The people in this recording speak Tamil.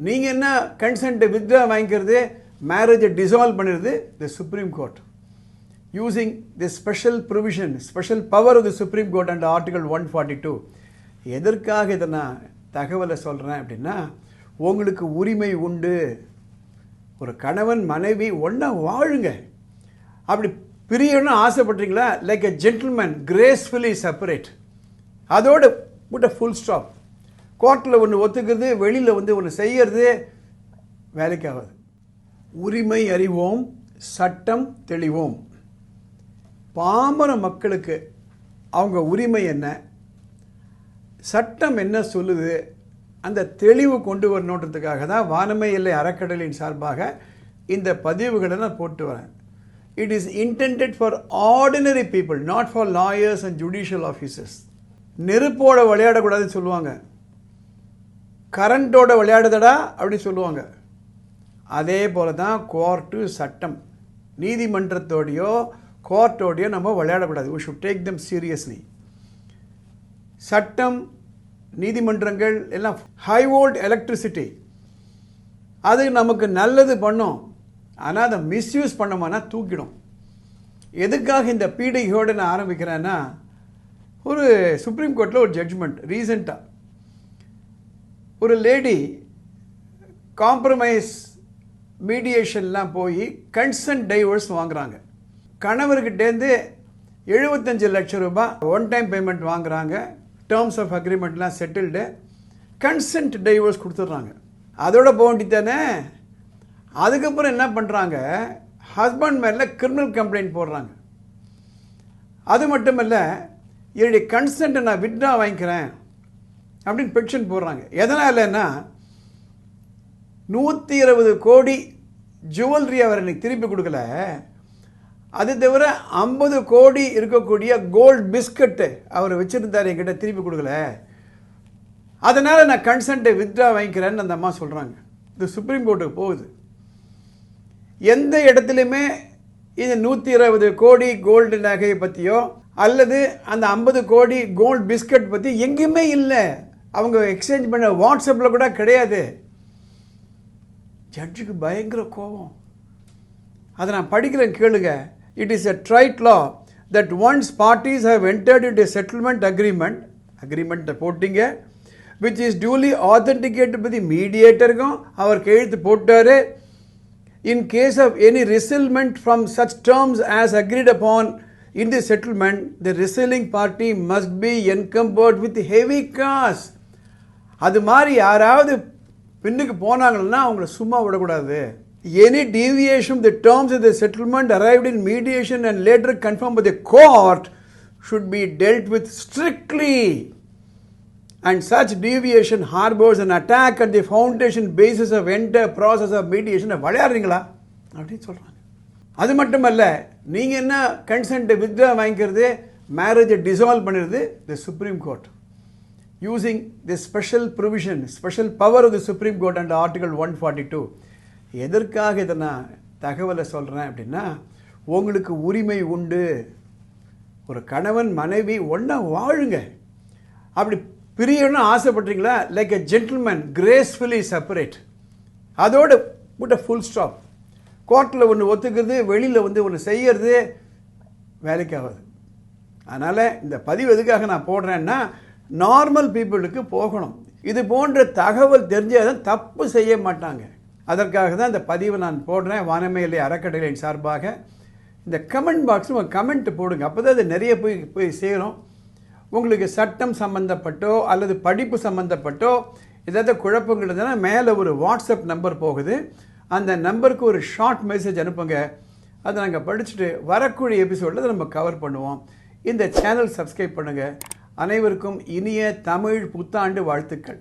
நீங்கள் என்ன கன்சென்ட் வித்ட்ரா வாங்கிக்கிறது, மேரேஜை டிசால்வ் பண்ணிடுது the supreme court using this special provision, special power of the Supreme Court under Article 142. எதற்காக இதை நான் தகவலை சொல்கிறேன் அப்படின்னா, உங்களுக்கு உரிமை உண்டு. ஒரு கணவன் மனைவி ஒன்றா வாழுங்க. அப்படி பிரியணும்னு ஆசைப்படுறீங்களா, like a gentleman gracefully separate. அதோட புட் அ ஃபுல் ஸ்டாப். கோர்ட்டில் ஒன்று ஒத்துக்கிறது, வெளியில் ஒன்று செய்யறது வேலைக்காகாது. உரிமை அறிவோம், சட்டம் தெளிவோம். பாமர மக்களுக்கு அவங்க உரிமை என்ன, சட்டம் என்ன சொல்லுது, அந்த தெளிவு கொண்டு வரணுன்றதுக்காக தான் வானமை எல்லை அறக்கட்டளையின் சார்பாக இந்த பதிவுகளை நான் போட்டு வரேன். It is intended for ordinary people, not for lawyers and judicial officers. நெருப்போட விளையாடக்கூடாதுன்னு சொல்லுவாங்க, கரண்ட்டோட விளையாடுதடா அப்படி சொல்லுவாங்க. அதே போல தான் கோர்ட்டு, சட்டம், நீதிமன்றத்தோடையோ கோர்ட்டோடையோ நம்ம விளையாடக்கூடாது. we should take them seriously. சட்டம், நீதிமன்றங்கள் எல்லாம் ஹை வோல்ட் எலக்ட்ரிசிட்டி, அது நமக்கு நல்லது பண்ணும். ஆனால் அதை மிஸ்யூஸ் பண்ணோம்னா தூக்கிடும். எதுக்காக இந்த பீடிகையோடு நான் ஆரம்பிக்கிறேன்னா, ஒரு சுப்ரீம் கோர்ட்டில் ஒரு ஜட்ஜ்மெண்ட் ரீசெண்டாக, ஒரு லேடி காம்ப்ரமைஸ் மீடியேஷன்லாம் போய் கன்சென்ட் டைவர்ஸ் வாங்குறாங்க. கணவர்கிட்டேருந்து 75 லட்சம் ரூபாய் ஒன் டைம் பேமெண்ட் வாங்குறாங்க, டேர்ம்ஸ் ஆஃப் அக்ரிமெண்ட்லாம் செட்டில்டு, கன்சென்ட் டைவர்ஸ் கொடுத்துட்றாங்க. அதோட போண்டி தானே. அதுக்கப்புறம் என்ன பண்ணுறாங்க, ஹஸ்பண்ட் மேலே கிரிமினல் கம்ப்ளைண்ட் போடுறாங்க. அது மட்டும் இல்லை, என்னுடைய கன்சென்ட்டை நான் வித்ட்ரா வாங்கிக்கிறேன் அப்படின்னு பெட்டிஷன் போடுறாங்க. எதனாலன்னா, 120 கோடி ஜுவல்லரி அவர் எனக்கு திருப்பி கொடுக்கல, அது தவிர 50 கோடி இருக்கக்கூடிய கோல்டு பிஸ்கட்டு அவர் வச்சுருந்தார், என்கிட்ட திருப்பி கொடுக்கல, அதனால் நான் கன்சென்ட்டை வித்ட்ரா வாங்கிக்கிறேன்னு அந்த அம்மா சொல்கிறாங்க. இது சுப்ரீம் கோர்ட்டுக்கு போகுது. எந்த இடத்துலையுமே இந்த 120 கோடி கோல்டு நகையை பற்றியோ அல்லது அந்த 50 கோடி கோல்டு பிஸ்கட் பற்றி எங்கேயுமே இல்லை. அவங்க எக்ஸ்சேஞ்ச் பண்ண வாட்ஸ்அப்பில் கூட கிடையாது. ஜட்ஜுக்கு பயங்கர கோபம். அதை நான் படிக்கிறேன், கேளுங்க. It is a trite law that once parties have entered into a settlement agreement போட்டிங்க, which is duly authenticated by the mediator, அவர் கையெழுத்து போட்டாரு. In case of any rescission from such terms as agreed upon in the settlement, the rescission party must be encumbered with heavy costs. அது மாதிரி யாராவது பின்னுக்கு போனாங்கன்னா அவங்கள சும்மா விடக்கூடாது. Any deviation of the terms of the settlement arrived in mediation and later confirmed by the court should be dealt with strictly, and such deviation harbors an attack at the foundation basis of entire process of mediation. விளையாடுறீங்களா அப்படின்னு சொல்கிறாங்க. அது மட்டுமல்ல, நீங்கள் என்ன கன்சென்ட்டை வித்ட்ரா வாங்கிக்கிறது, மேரேஜை டிசால்வ் பண்ணிடுது the supreme court using this special provision, special power of the Supreme Court under Article 142. எதற்காக இதை நான் தகவலை சொல்கிறேன் அப்படின்னா, உங்களுக்கு உரிமை உண்டு. ஒரு கணவன் மனைவி ஒன்றா வாழுங்க. அப்படி பிரியணும்னு ஆசைப்படுறீங்களா, like a gentleman gracefully separate. அதோட புட் அ ஃபுல் ஸ்டாப். கோர்ட்டில் ஒன்று ஒத்துக்கிறது, வெளியில் ஒன்று செய்யறது வேலைக்காகாது. அதனால் இந்த பதிவு எதுக்காக நான் போடுறேன்னா, நார்மல் பீப்புளுக்கு போகணும். இது போன்ற தகவல் தெரிஞ்சாதான் தப்பு செய்ய மாட்டாங்க. அதற்காக தான் இந்த பதிவை நான் போடுறேன். வானமை எல்லை அறக்கட்டளையின் சார்பாக இந்த கமெண்ட் பாக்ஸில் உங்கள் கமெண்ட் போடுங்க. அப்போ தான் அது நிறைய போய் சேரும். உங்களுக்கு சட்டம் சம்மந்தப்பட்டோ அல்லது படிப்பு சம்மந்தப்பட்டோ ஏதாவது குழப்பங்கள் இருந்ததுன்னா மேலே ஒரு வாட்ஸ்அப் நம்பர் போகுது, அந்த நம்பருக்கு ஒரு ஷார்ட் மெசேஜ் அனுப்புங்க. அதை நாங்கள் படிச்சுட்டு வரக்கூடிய எபிசோடில் நம்ம கவர் பண்ணுவோம். இந்த சேனல் சப்ஸ்கிரைப் பண்ணுங்கள். அனைவருக்கும் இனிய தமிழ் புத்தாண்டு வாழ்த்துக்கள்.